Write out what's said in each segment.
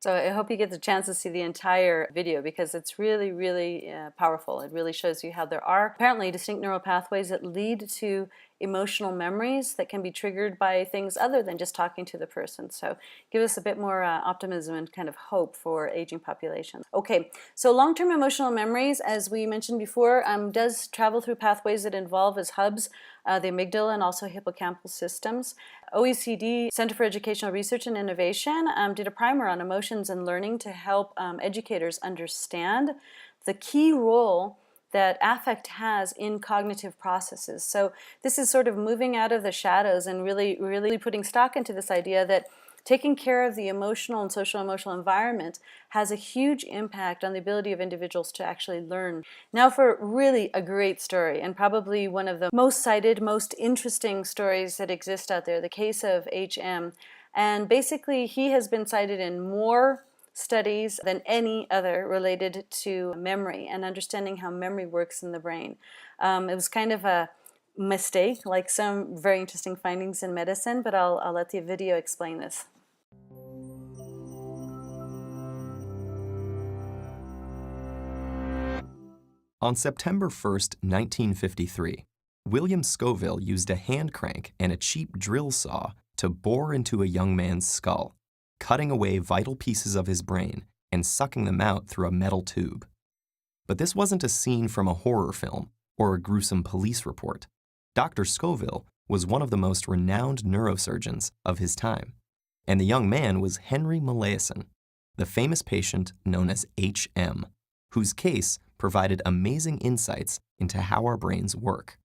So I hope you get the chance to see the entire video because it's really, really powerful. It really shows you how there are apparently distinct neural pathways that lead to emotional memories that can be triggered by things other than just talking to the person. So give us a bit more optimism and kind of hope for aging populations. Okay, so long-term emotional memories, as we mentioned before, does travel through pathways that involve as hubs the amygdala and also hippocampal systems. OECD, Center for Educational Research and Innovation, did a primer on emotions and learning to help educators understand the key role that affect has in cognitive processes. So this is sort of moving out of the shadows and really putting stock into this idea that taking care of the emotional and social emotional environment has a huge impact on the ability of individuals to actually learn. Now for really a great story, and probably one of the most cited, most interesting stories that exist out there, the case of HM. And basically he has been cited in more studies than any other related to memory and understanding how memory works in the brain. It was kind of a mistake, like some very interesting findings in medicine, but I'll let the video explain this. On September 1st, 1953, William Scoville used a hand crank and a cheap drill saw to bore into a young man's skull, cutting away vital pieces of his brain and sucking them out through a metal tube. But this wasn't a scene from a horror film or a gruesome police report. Dr. Scoville was one of the most renowned neurosurgeons of his time, and the young man was Henry Molaison, the famous patient known as HM, whose case provided amazing insights into how our brains work.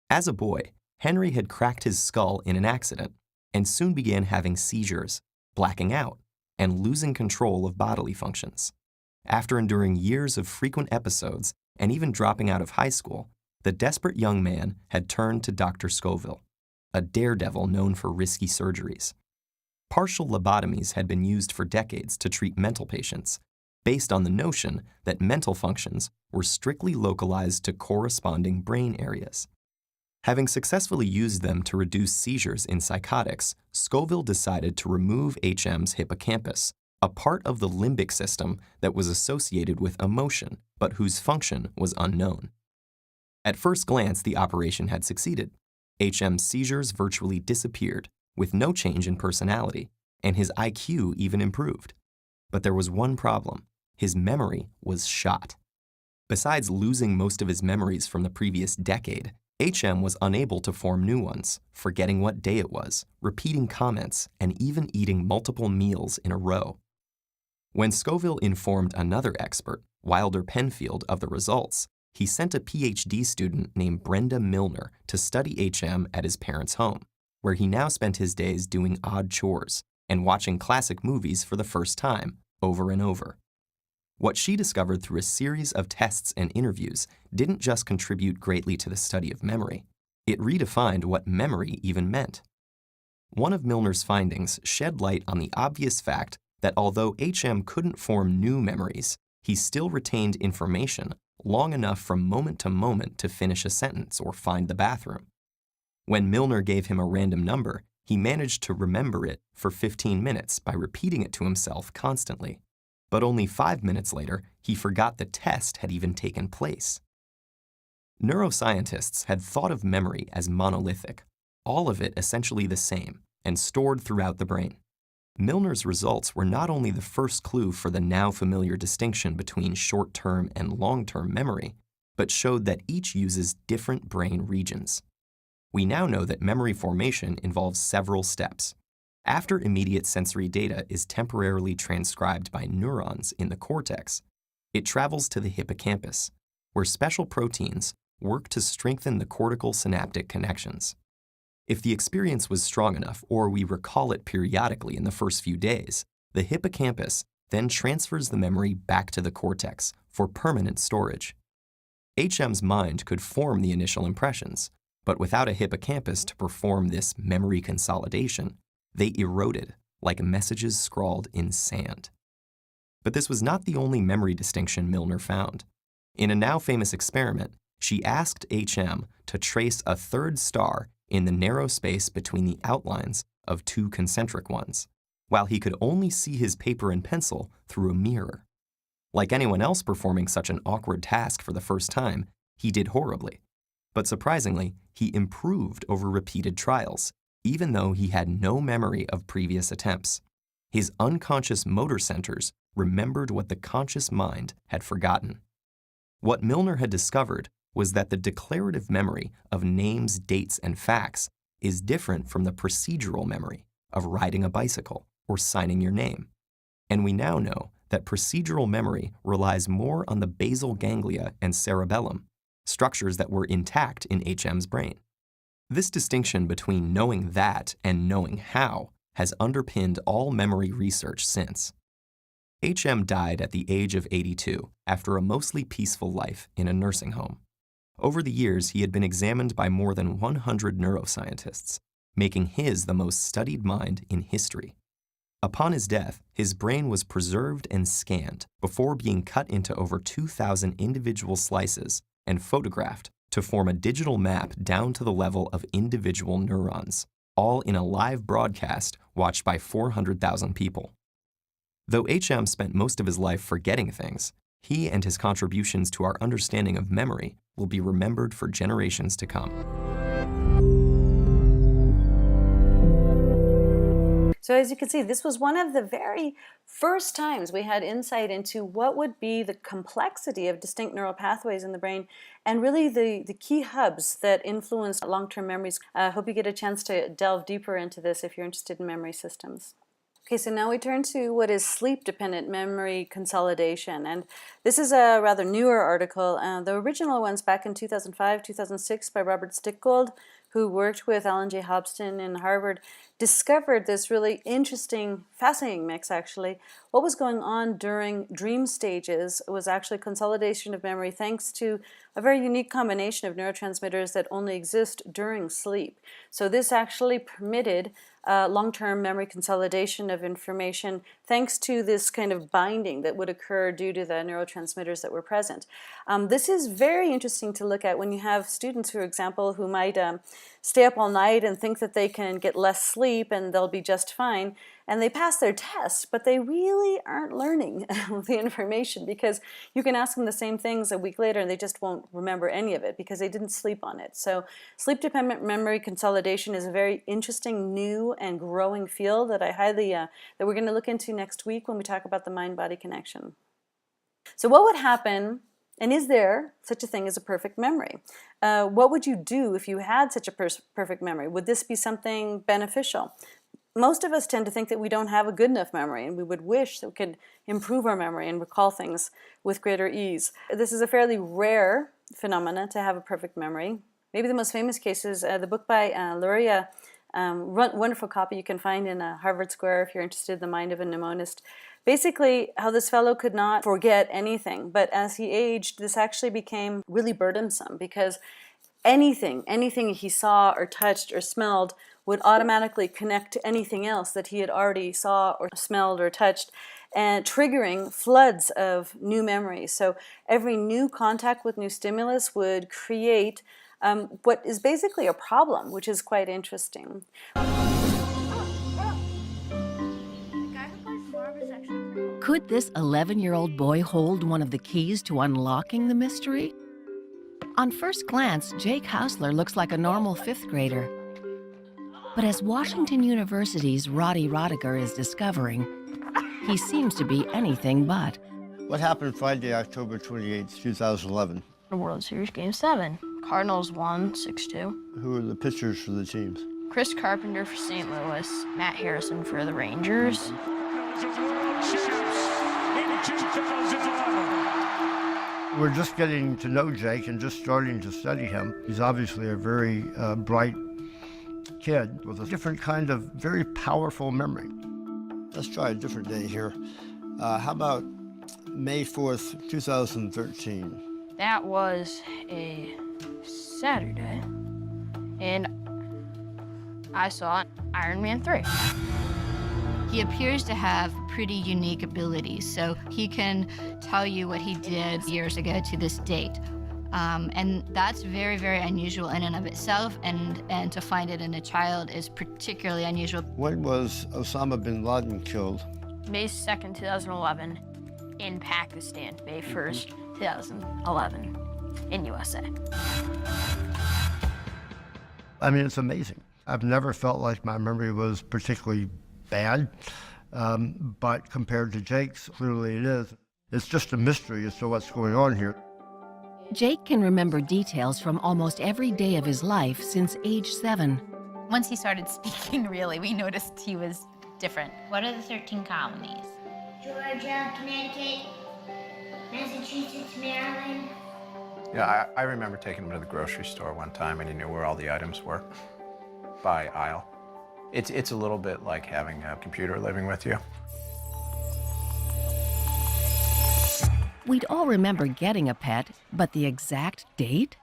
As a boy, Henry had cracked his skull in an accident and soon began having seizures, blacking out, and losing control of bodily functions. After enduring years of frequent episodes and even dropping out of high school, the desperate young man had turned to Dr. Scoville, a daredevil known for risky surgeries. Partial lobotomies had been used for decades to treat mental patients, based on the notion that mental functions were strictly localized to corresponding brain areas. Having successfully used them to reduce seizures in psychotics, Scoville decided to remove HM's hippocampus, a part of the limbic system that was associated with emotion, but whose function was unknown. At first glance, the operation had succeeded. HM's seizures virtually disappeared, with no change in personality, and his IQ even improved. But there was one problem. His memory was shot. Besides losing most of his memories from the previous decade, HM was unable to form new ones, forgetting what day it was, repeating comments, and even eating multiple meals in a row. When Scoville informed another expert, Wilder Penfield, of the results, he sent a Ph.D. student named Brenda Milner to study HM at his parents' home, where he now spent his days doing odd chores and watching classic movies for the first time, over and over. What she discovered through a series of tests and interviews didn't just contribute greatly to the study of memory. It redefined what memory even meant. One of Milner's findings shed light on the obvious fact that although HM couldn't form new memories, he still retained information long enough from moment to finish a sentence or find the bathroom. When Milner gave him a random number, he managed to remember it for 15 minutes by repeating it to himself constantly. But only 5 minutes later, he forgot the test had even taken place. Neuroscientists had thought of memory as monolithic, all of it essentially the same, and stored throughout the brain. Milner's results were not only the first clue for the now familiar distinction between short-term and long-term memory, but showed that each uses different brain regions. We now know that memory formation involves several steps. After immediate sensory data is temporarily transcribed by neurons in the cortex, it travels to the hippocampus, where special proteins work to strengthen the cortical synaptic connections. If the experience was strong enough, or we recall it periodically in the first few days, the hippocampus then transfers the memory back to the cortex for permanent storage. HM's mind could form the initial impressions, but without a hippocampus to perform this memory consolidation, they eroded like messages scrawled in sand. But this was not the only memory distinction Milner found. In a now famous experiment, she asked HM to trace a third star in the narrow space between the outlines of two concentric ones. while he could only see his paper and pencil through a mirror. Like anyone else performing such an awkward task for the first time, he did horribly. But surprisingly, he improved over repeated trials, even though he had no memory of previous attempts. His unconscious motor centers remembered what the conscious mind had forgotten. What Milner had discovered was that the declarative memory of names, dates, and facts is different from the procedural memory of riding a bicycle or signing your name. And we now know that procedural memory relies more on the basal ganglia and cerebellum, structures that were intact in HM's brain. This distinction between knowing that and knowing how has underpinned all memory research since. HM died at the age of 82 after a mostly peaceful life in a nursing home. Over the years, he had been examined by more than 100 neuroscientists, making his the most studied mind in history. Upon his death, his brain was preserved and scanned before being cut into over 2,000 individual slices and photographed to form a digital map down to the level of individual neurons, all in a live broadcast watched by 400,000 people. Though HM spent most of his life forgetting things, he and his contributions to our understanding of memory will be remembered for generations to come. So as you can see, this was one of the very first times we had insight into what would be the complexity of distinct neural pathways in the brain and really the key hubs that influence long-term memories. I hope you get a chance to delve deeper into this if you're interested in memory systems. Okay, so now we turn to what is sleep-dependent memory consolidation, and this is a rather newer article. The original one's back in 2005, 2006 by Robert Stickgold, who worked with Alan J. Hobson in Harvard, discovered this really interesting, fascinating mix actually. What was going on during dream stages was actually consolidation of memory thanks to a very unique combination of neurotransmitters that only exist during sleep. So this actually permitted long-term memory consolidation of information thanks to this kind of binding that would occur due to the neurotransmitters that were present. This is very interesting to look at when you have students, for example, who might stay up all night and think that they can get less sleep and they'll be just fine, and they pass their test, but they really aren't learning the information because you can ask them the same things a week later and they just won't remember any of it because they didn't sleep on it. So sleep-dependent memory consolidation is a very interesting new and growing field that I highly, that we're going to look into next week when we talk about the mind-body connection. So what would happen, and is there such a thing as a perfect memory? What would you do if you had such a perfect memory? Would this be something beneficial? Most of us tend to think that we don't have a good enough memory, and we would wish that we could improve our memory and recall things with greater ease. This is a fairly rare phenomenon to have a perfect memory. Maybe the most famous case is the book by Luria, wonderful copy you can find in Harvard Square if you're interested in the mind of a mnemonist. Basically, how this fellow could not forget anything, but as he aged, this actually became really burdensome because anything he saw or touched or smelled would automatically connect to anything else that he had already saw or smelled or touched, and triggering floods of new memories. So every new contact with new stimulus would create what is basically a problem, which is quite interesting. Could this 11-year-old boy hold one of the keys to unlocking the mystery? On first glance, Jake Hausler looks like a normal fifth grader. But as Washington University's Roddy Rodiger is discovering, he seems to be anything but. What happened Friday, October 28, 2011? The World Series Game 7. Cardinals won 6-2. Who were the pitchers for the teams? Chris Carpenter for St. Louis, Matt Harrison for the Rangers. We're just getting to know Jake and just starting to study him. He's obviously a very bright kid with a different kind of very powerful memory. Let's try a different day here. How about May 4th, 2013? That was a Saturday, and I saw Iron Man 3. He appears to have pretty unique abilities, so he can tell you what he did years ago to this date. And that's very, very unusual in and of itself, and to find it in a child is particularly unusual. When was Osama bin Laden killed? May 2nd, 2011, in Pakistan. May 1st, 2011, in USA. I mean, it's amazing. I've never felt like my memory was particularly bad, but compared to Jake's, clearly it is. It's just a mystery as to what's going on here. Jake can remember details from almost every day of his life since age 7. Once he started speaking, really, we noticed he was different. What are the 13 colonies? Georgia, Connecticut, Massachusetts, Maryland. Yeah, I remember taking him to the grocery store one time and he knew where all the items were by aisle. It's a little bit like having a computer living with you. We'd all remember getting a pet, but the exact date?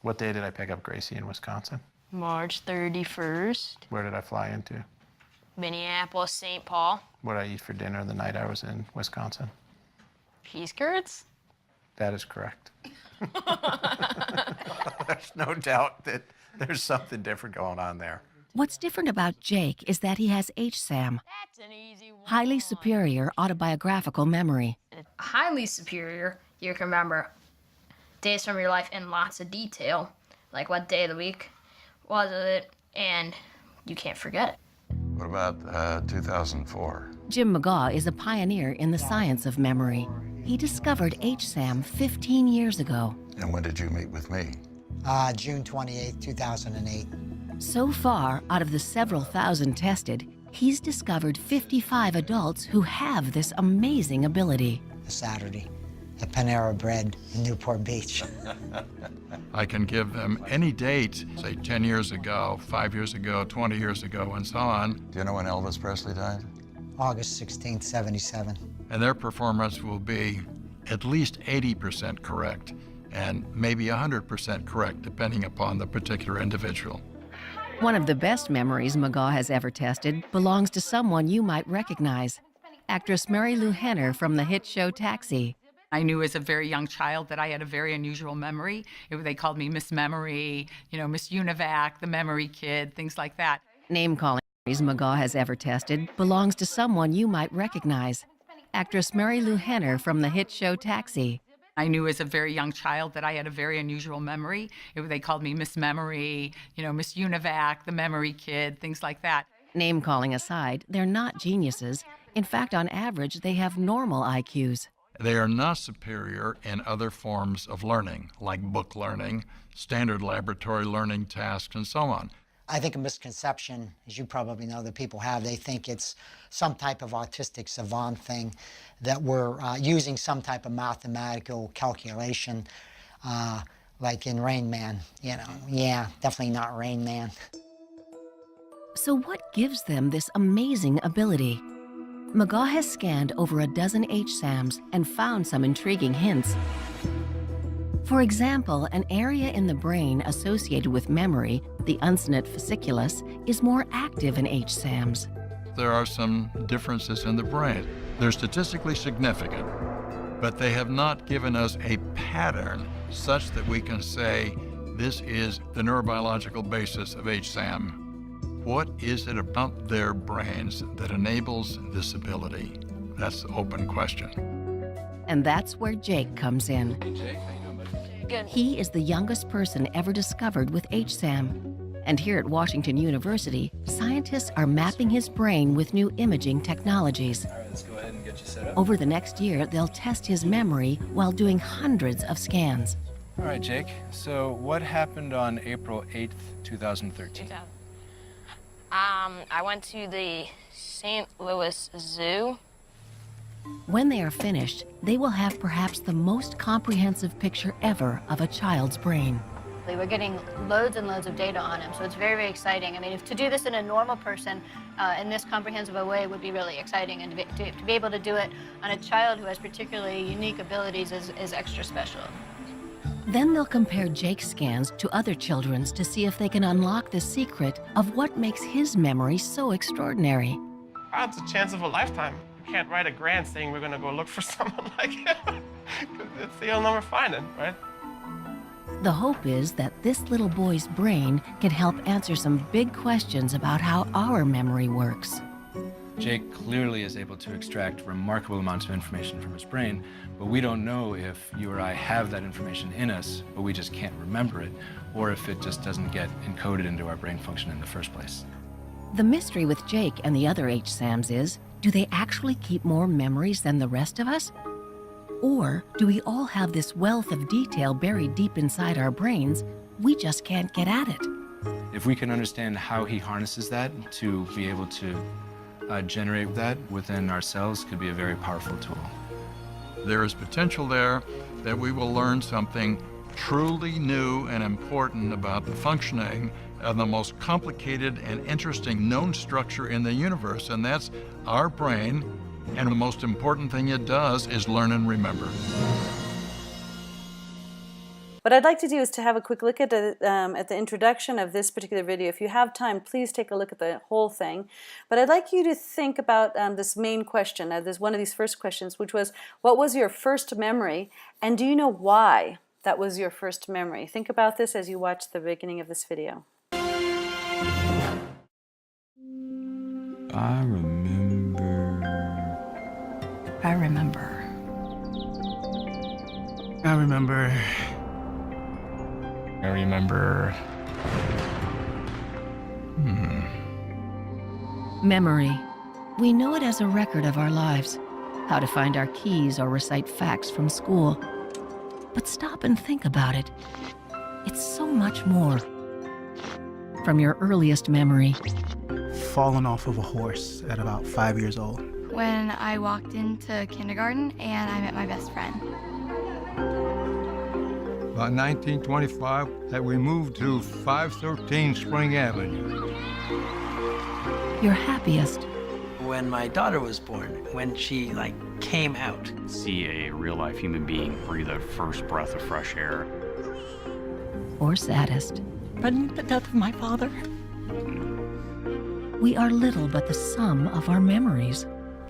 What day did I pick up Gracie in Wisconsin? March 31st, Where did I fly into? Minneapolis, St. Paul. What did I eat for dinner the night I was in Wisconsin? Peas curds? That is correct. There's no doubt that there's something different going on there. What's different about Jake is that he has HSAM, That's an easy one. highly superior autobiographical memory. Highly superior, you can remember days from your life in lots of detail, like what day of the week was it, and you can't forget it. What about 2004? Jim McGaw is a pioneer in the science of memory. He discovered HSAM 15 years ago. And when did you meet with me? June 28, 2008. So far, out of the several thousand tested, he's discovered 55 adults who have this amazing ability. A Saturday at Panera Bread in Newport Beach. I can give them any date, say 10 years ago, 5 years ago, 20 years ago, and so on. Do you know when Elvis Presley died? August 16th, 77. And their performance will be at least 80% correct, and maybe 100% correct, depending upon the particular individual. One of the best memories McGaw has ever tested belongs to someone you might recognize. Actress Mary Lou Henner from the hit show Taxi. I knew as a very young child that I had a very unusual memory. They called me Miss Memory, Miss Univac, the memory kid, things like that. Name-calling McGaw has ever tested belongs to someone you might recognize. Actress Mary Lou Henner from the hit show Taxi. I knew as a very young child that I had a very unusual memory. They called me Miss Memory, Miss Univac, the memory kid, things like that. Name-calling aside, they're not geniuses. In fact, on average, they have normal IQs. They are not superior in other forms of learning, like book learning, standard laboratory learning tasks, and so on. I think a misconception, as you probably know, that people have, they think it's some type of autistic savant thing, that we're using some type of mathematical calculation, like in Rain Man, Yeah, definitely not Rain Man. So what gives them this amazing ability? McGaw has scanned over a dozen HSAMs and found some intriguing hints. For example, an area in the brain associated with memory, the uncinate fasciculus, is more active in HSAMs. There are some differences in the brain. They're statistically significant, but they have not given us a pattern such that we can say this is the neurobiological basis of HSAM. What is it about their brains that enables this ability? That's the open question. And that's where Jake comes in. Hey, Jake, how you doing, buddy? Good. He is the youngest person ever discovered with HSAM. And here at Washington University, scientists are mapping his brain with new imaging technologies. All right, let's go ahead and get you set up. Over the next year, they'll test his memory while doing hundreds of scans. All right, Jake. So what happened on April 8th, 2013? I went to the St. Louis Zoo. When they are finished, they will have perhaps the most comprehensive picture ever of a child's brain. We're getting loads and loads of data on him, so it's very, very exciting. I mean, to do this in a normal person in this comprehensive a way would be really exciting, and to be able to do it on a child who has particularly unique abilities is extra special. Then they'll compare Jake's scans to other children's to see if they can unlock the secret of what makes his memory so extraordinary. It's a chance of a lifetime. You can't write a grant saying we're going to go look for someone like him. It's the only number finding, right? The hope is that this little boy's brain can help answer some big questions about how our memory works. Jake clearly is able to extract remarkable amounts of information from his brain, but we don't know if you or I have that information in us, but we just can't remember it, or if it just doesn't get encoded into our brain function in the first place. The mystery with Jake and the other H-SAMs is, do they actually keep more memories than the rest of us? Or do we all have this wealth of detail buried deep inside our brains, we just can't get at it? If we can understand how he harnesses that to be able to generate that within ourselves, could be a very powerful tool. There is potential there that we will learn something truly new and important about the functioning of the most complicated and interesting known structure in the universe, and that's our brain, and the most important thing it does is learn and remember. What I'd like to do is to have a quick look at the introduction of this particular video. If you have time, please take a look at the whole thing. But I'd like you to think about this main question, this one of these first questions, which was, what was your first memory, and do you know why that was your first memory? Think about this as you watch the beginning of this video. I remember. I remember. I remember. I remember. Memory. We know it as a record of our lives, how to find our keys or recite facts from school. But stop and think about it. It's so much more. From your earliest memory. Fallen off of a horse at about 5 years old. When I walked into kindergarten and I met my best friend. About 1925, that we moved to 513 Spring Avenue. Your happiest. When my daughter was born, when she came out. See a real-life human being breathe a first breath of fresh air. Or saddest. But the death of my father. We are little but the sum of our memories.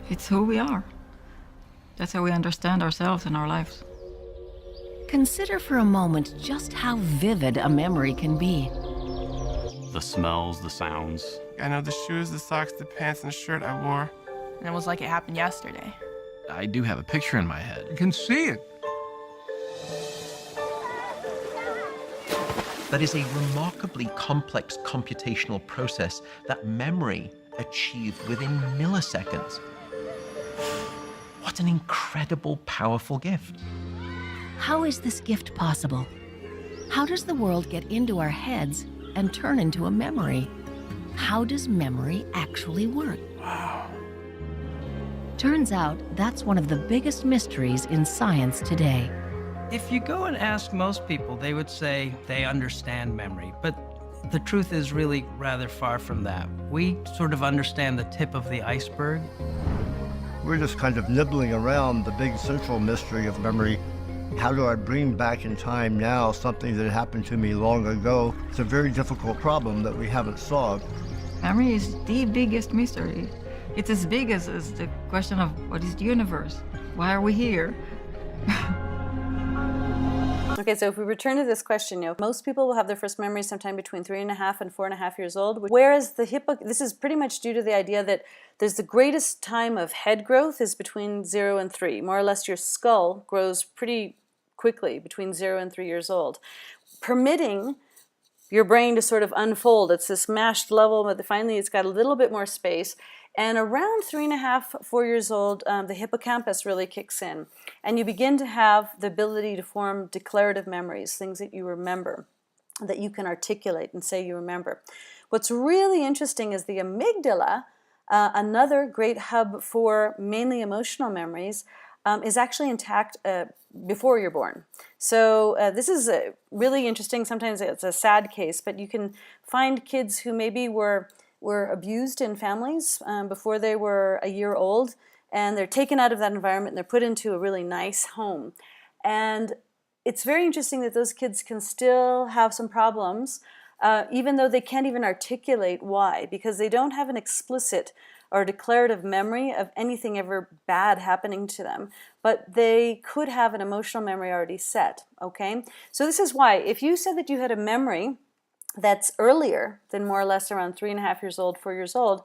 It's who we are. That's how we understand ourselves and our lives. Consider for a moment just how vivid a memory can be. The smells, the sounds. I know the shoes, the socks, the pants, and the shirt I wore. And it was like it happened yesterday. I do have a picture in my head. You can see it. That is a remarkably complex computational process that memory achieved within milliseconds. What an incredible, powerful gift. How is this gift possible? How does the world get into our heads and turn into a memory? How does memory actually work? Wow. Turns out that's one of the biggest mysteries in science today. If you go and ask most people, they would say they understand memory, but the truth is really rather far from that. We sort of understand the tip of the iceberg. We're just kind of nibbling around the big central mystery of memory. How do I bring back in time now something that happened to me long ago? It's a very difficult problem that we haven't solved. Memory is the biggest mystery. It's as big as the question of what is the universe? Why are we here? Okay, so if we return to this question, most people will have their first memory sometime between 3.5 and 4.5 years old, whereas this is pretty much due to the idea that there's the greatest time of head growth is between 0 and 3. More or less your skull grows pretty quickly between 0 and 3 years old, permitting your brain to sort of unfold. It's this mashed level, but finally it's got a little bit more space. And around 3.5, 4 years old, the hippocampus really kicks in. And you begin to have the ability to form declarative memories, things that you remember, that you can articulate and say you remember. What's really interesting is the amygdala, another great hub for mainly emotional memories, is actually intact before you're born. So this is really interesting. Sometimes it's a sad case, but you can find kids who maybe were abused in families before they were a year old, and they're taken out of that environment and they're put into a really nice home. And it's very interesting that those kids can still have some problems, even though they can't even articulate why, because they don't have an explicit or declarative memory of anything ever bad happening to them, but they could have an emotional memory already set, okay? So this is why, if you said that you had a memory that's earlier than more or less around 3.5 years old, 4 years old,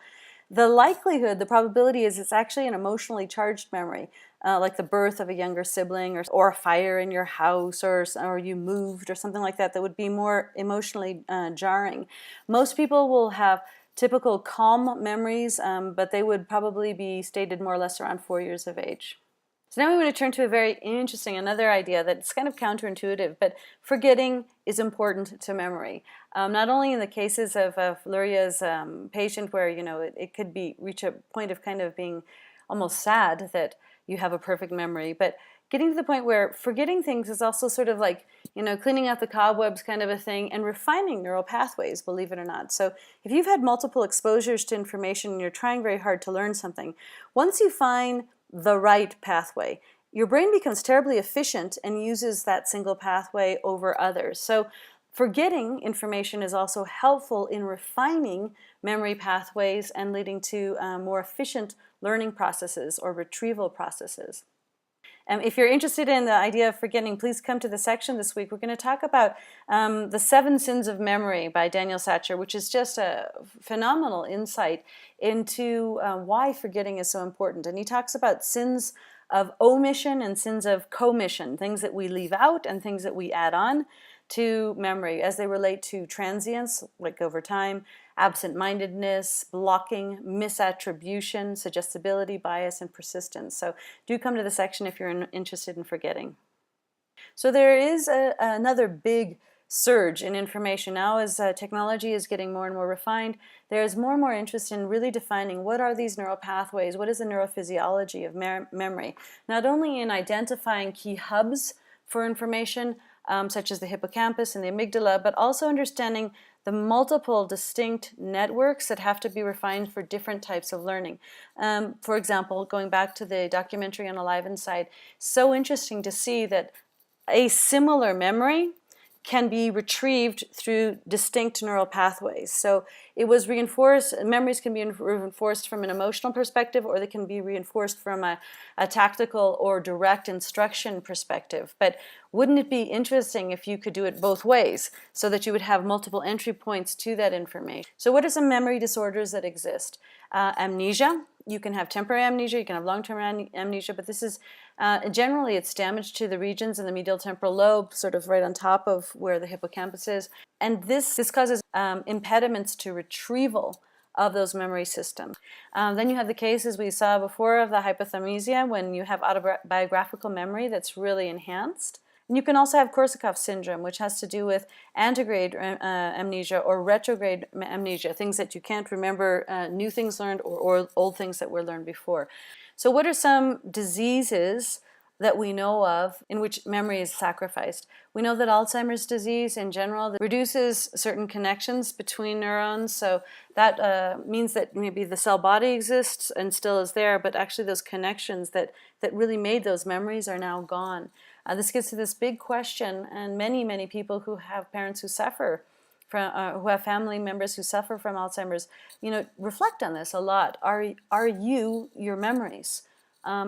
the likelihood, the probability is it's actually an emotionally charged memory, like the birth of a younger sibling or a fire in your house or you moved or something like that, that would be more emotionally jarring. Most people will have typical calm memories, but they would probably be stated more or less around 4 years of age. So now we want to turn to a very interesting, another idea that's kind of counterintuitive, but forgetting is important to memory. Not only in the cases of Fluria's patient where, you know, it could reach a point of kind of being almost sad that you have a perfect memory, but getting to the point where forgetting things is also sort of like, you know, cleaning out the cobwebs kind of a thing and refining neural pathways, believe it or not. So if you've had multiple exposures to information and you're trying very hard to learn something, once you find the right pathway, your brain becomes terribly efficient and uses that single pathway over others. So forgetting information is also helpful in refining memory pathways and leading to more efficient learning processes or retrieval processes. If you're interested in the idea of forgetting, please come to the section this week. We're going to talk about the 7 Sins of Memory by Daniel Satcher, which is just a phenomenal insight into why forgetting is so important. And he talks about sins of omission and sins of commission, things that we leave out and things that we add on to memory as they relate to transience, like over time, absent-mindedness, blocking, misattribution, suggestibility, bias, and persistence. So do come to the section if you're interested in forgetting. So there is another big surge in information. Now as technology is getting more and more refined, there's more and more interest in really defining what are these neural pathways, what is the neurophysiology of memory, not only in identifying key hubs for information, such as the hippocampus and the amygdala, but also understanding the multiple distinct networks that have to be refined for different types of learning. For example, going back to the documentary on Alive Inside, so interesting to see that a similar memory can be retrieved through distinct neural pathways. So it was reinforced, memories can be reinforced from an emotional perspective, or they can be reinforced from a tactical or direct instruction perspective. But wouldn't it be interesting if you could do it both ways, so that you would have multiple entry points to that information? So what are some memory disorders that exist? Amnesia. You can have temporary amnesia, you can have long-term amnesia, but this is generally it's damage to the regions in the medial temporal lobe, sort of right on top of where the hippocampus is. And this causes impediments to retrieval of those memory systems. Then you have the cases we saw before of the hypothymesia, when you have autobiographical memory that's really enhanced. And you can also have Korsakoff syndrome, which has to do with antegrade amnesia or retrograde amnesia, things that you can't remember, new things learned or old things that were learned before. So what are some diseases that we know of in which memory is sacrificed? We know that Alzheimer's disease in general reduces certain connections between neurons, so that means that maybe the cell body exists and still is there, but actually those connections that really made those memories are now gone. This gets to this big question, and many people who have parents who suffer from, who have family members who suffer from Alzheimer's, you know, reflect on this a lot. Are you your memories?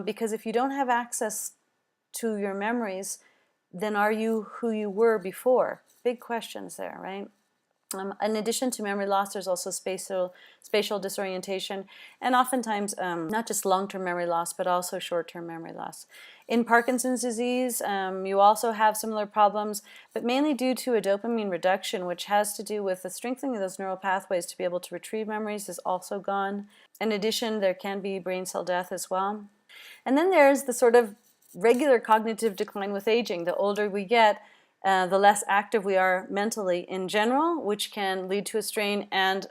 Because if you don't have access to your memories, then are you who you were before? Big questions there, right? In addition to memory loss, there's also spatial disorientation, and oftentimes not just long-term memory loss, but also short-term memory loss. In Parkinson's disease, you also have similar problems, but mainly due to a dopamine reduction, which has to do with the strengthening of those neural pathways to be able to retrieve memories is also gone. In addition, there can be brain cell death as well. And then there's the sort of regular cognitive decline with aging. The older we get, the less active we are mentally in general, which can lead to a strain and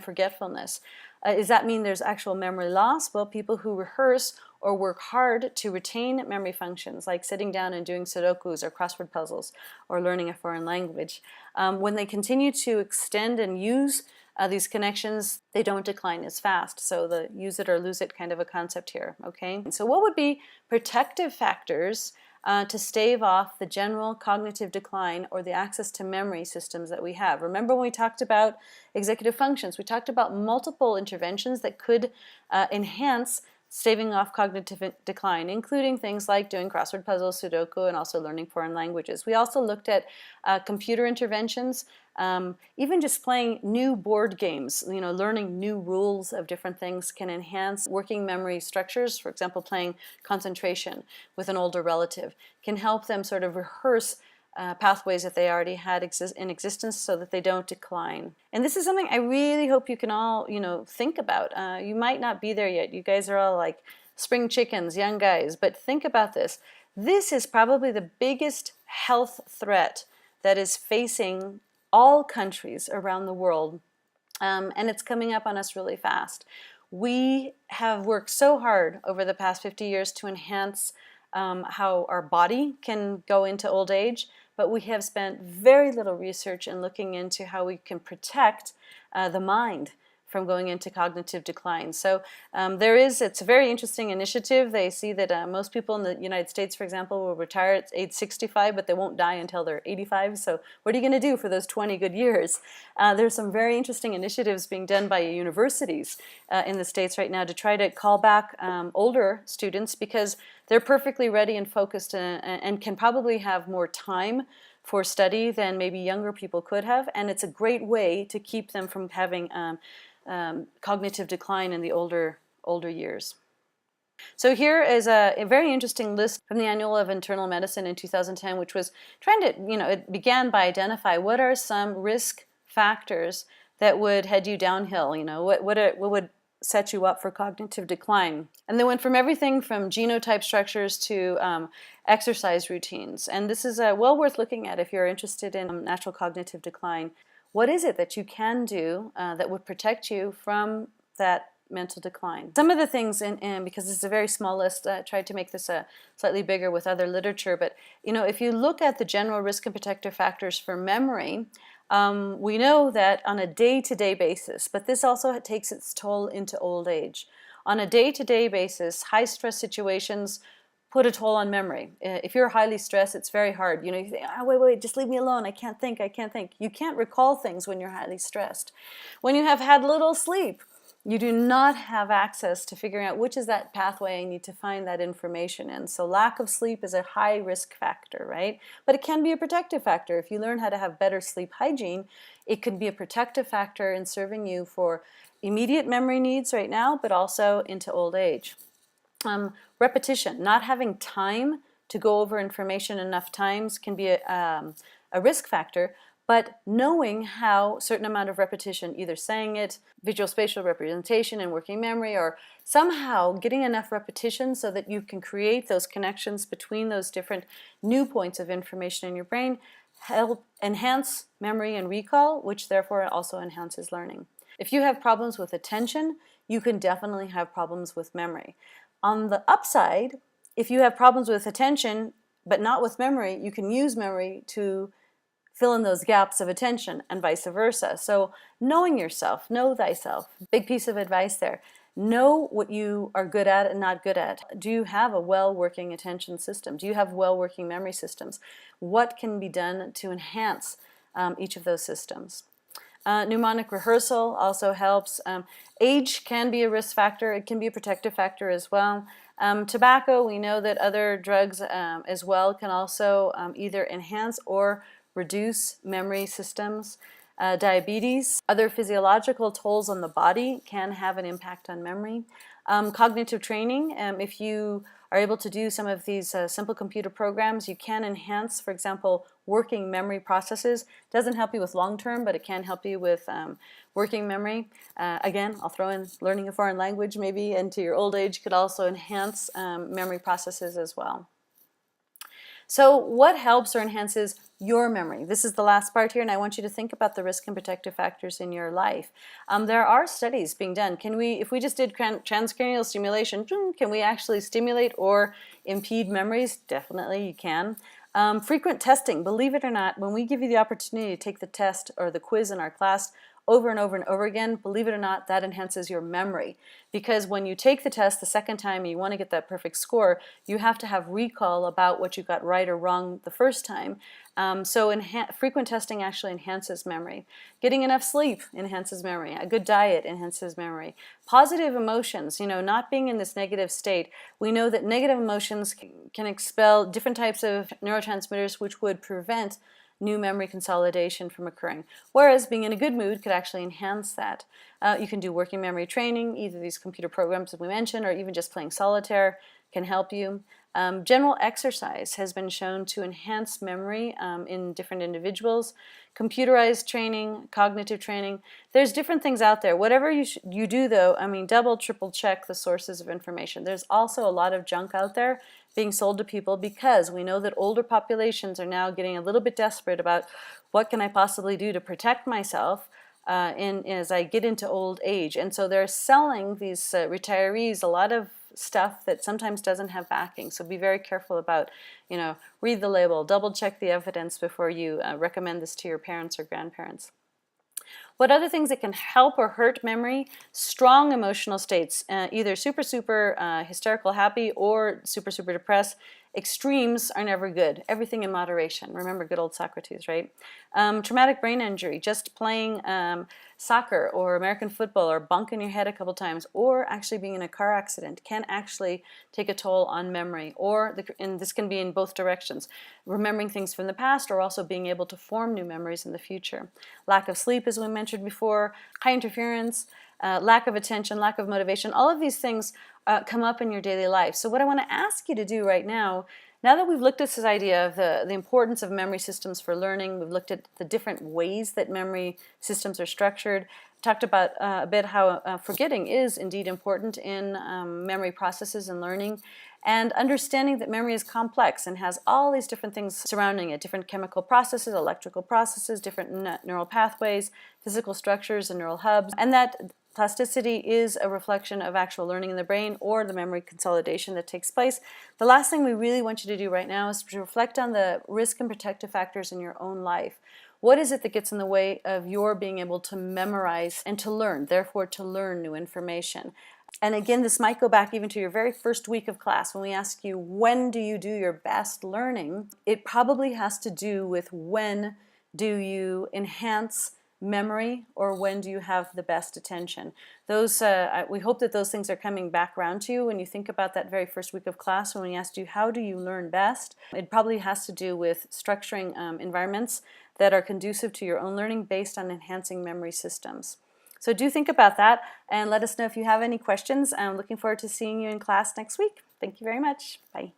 forgetfulness. Does that mean there's actual memory loss? Well, people who rehearse or work hard to retain memory functions, like sitting down and doing Sudokus or crossword puzzles or learning a foreign language, when they continue to extend and use these connections, they don't decline as fast. So the use it or lose it kind of a concept here, okay? So what would be protective factors to stave off the general cognitive decline or the access to memory systems that we have. Remember when we talked about executive functions, we talked about multiple interventions that could enhance staving off cognitive decline, including things like doing crossword puzzles, Sudoku, and also learning foreign languages. We also looked at computer interventions, even just playing new board games, learning new rules of different things can enhance working memory structures. For example, playing concentration with an older relative can help them sort of rehearse pathways that they already had in existence so that they don't decline. And this is something I really hope you can all, think about. You might not be there yet. You guys are all like spring chickens, young guys, but think about this. This is probably the biggest health threat that is facing all countries around the world, and it's coming up on us really fast. We have worked so hard over the past 50 years to enhance how our body can go into old age, but we have spent very little research in looking into how we can protect the mind from going into cognitive decline. So it's a very interesting initiative. They see that most people in the United States, for example, will retire at age 65, but they won't die until they're 85. So what are you going to do for those 20 good years? There's some very interesting initiatives being done by universities in the States right now to try to call back older students because they're perfectly ready and focused and can probably have more time for study than maybe younger people could have. And it's a great way to keep them from having cognitive decline in the older years. So here is a very interesting list from the Annual of Internal Medicine in 2010, which was trying to, it began by identify what are some risk factors that would head you downhill, what would set you up for cognitive decline. And they went from everything from genotype structures to exercise routines. And this is well worth looking at if you're interested in natural cognitive decline. What is it that you can do that would protect you from that mental decline? Some of the things, and because this is a very small list, I tried to make this slightly bigger with other literature, but if you look at the general risk and protective factors for memory, we know that on a day-to-day basis, but this also takes its toll into old age. On a day-to-day basis, high-stress situations put a toll on memory. If you're highly stressed, it's very hard. You think, wait, just leave me alone. I can't think. You can't recall things when you're highly stressed. When you have had little sleep, you do not have access to figuring out which is that pathway I need to find that information in. So lack of sleep is a high risk factor, right? But it can be a protective factor. If you learn how to have better sleep hygiene, it can be a protective factor in serving you for immediate memory needs right now, but also into old age. Repetition, not having time to go over information enough times can be a risk factor, but knowing how certain amount of repetition, either saying it, visual spatial representation and working memory, or somehow getting enough repetition so that you can create those connections between those different new points of information in your brain, help enhance memory and recall, which therefore also enhances learning. If you have problems with attention, you can definitely have problems with memory. On the upside, if you have problems with attention but not with memory, you can use memory to fill in those gaps of attention and vice versa. So knowing yourself, know thyself, big piece of advice there. Know what you are good at and not good at. Do you have a well-working attention system? Do you have well-working memory systems? What can be done to enhance each of those systems? Mnemonic rehearsal also helps. Age can be a risk factor. It can be a protective factor as well. Tobacco, we know that other drugs as well can also either enhance or reduce memory systems. Diabetes, other physiological tolls on the body can have an impact on memory. Cognitive training, if you are able to do some of these simple computer programs, you can enhance, for example, working memory processes. Doesn't help you with long-term, but it can help you with working memory. Again, I'll throw in learning a foreign language maybe into your old age could also enhance memory processes as well. So what helps or enhances your memory? This is the last part here, and I want you to think about the risk and protective factors in your life. There are studies being done. If we just did transcranial stimulation, can we actually stimulate or impede memories? Definitely you can. Frequent testing, believe it or not, when we give you the opportunity to take the test or the quiz in our class, over and over and over again, believe it or not, that enhances your memory. Because when you take the test the second time and you want to get that perfect score, you have to have recall about what you got right or wrong the first time. So frequent testing actually enhances memory. Getting enough sleep enhances memory. A good diet enhances memory. Positive emotions, not being in this negative state. We know that negative emotions can expel different types of neurotransmitters which would prevent new memory consolidation from occurring. Whereas being in a good mood could actually enhance that. You can do working memory training, either these computer programs that we mentioned or even just playing solitaire can help you. General exercise has been shown to enhance memory in different individuals. Computerized training, cognitive training, there's different things out there. Whatever you do though, double, triple check the sources of information. There's also a lot of junk out there being sold to people because we know that older populations are now getting a little bit desperate about what can I possibly do to protect myself as I get into old age. And so they're selling these retirees a lot of stuff that sometimes doesn't have backing. So be very careful about, read the label, double check the evidence before you recommend this to your parents or grandparents. What other things that can help or hurt memory? Strong emotional states, either super hysterical happy or super depressed. Extremes are never good. Everything in moderation. Remember good old Socrates, right? Traumatic brain injury, just playing soccer or American football or bunking your head a couple times or actually being in a car accident can actually take a toll on memory, and this can be in both directions. Remembering things from the past or also being able to form new memories in the future. Lack of sleep, as we mentioned before, high interference, lack of attention, lack of motivation, all of these things come up in your daily life. So what I want to ask you to do right now that we've looked at this idea of the importance of memory systems for learning, we've looked at the different ways that memory systems are structured, talked about a bit how forgetting is indeed important in memory processes and learning, and understanding that memory is complex and has all these different things surrounding it, different chemical processes, electrical processes, different neural pathways, physical structures and neural hubs, and that plasticity is a reflection of actual learning in the brain or the memory consolidation that takes place. The last thing we really want you to do right now is to reflect on the risk and protective factors in your own life. What is it that gets in the way of your being able to memorize and to learn, therefore to learn new information? And again, this might go back even to your very first week of class when we ask you, when do you do your best learning? It probably has to do with when do you enhance memory or when do you have the best attention. Those we hope that those things are coming back around to you when you think about that very first week of class when we asked you how do you learn best. It probably has to do with structuring environments that are conducive to your own learning based on enhancing memory systems. So do think about that and let us know if you have any questions. I'm looking forward to seeing you in class next week. Thank you very much. Bye.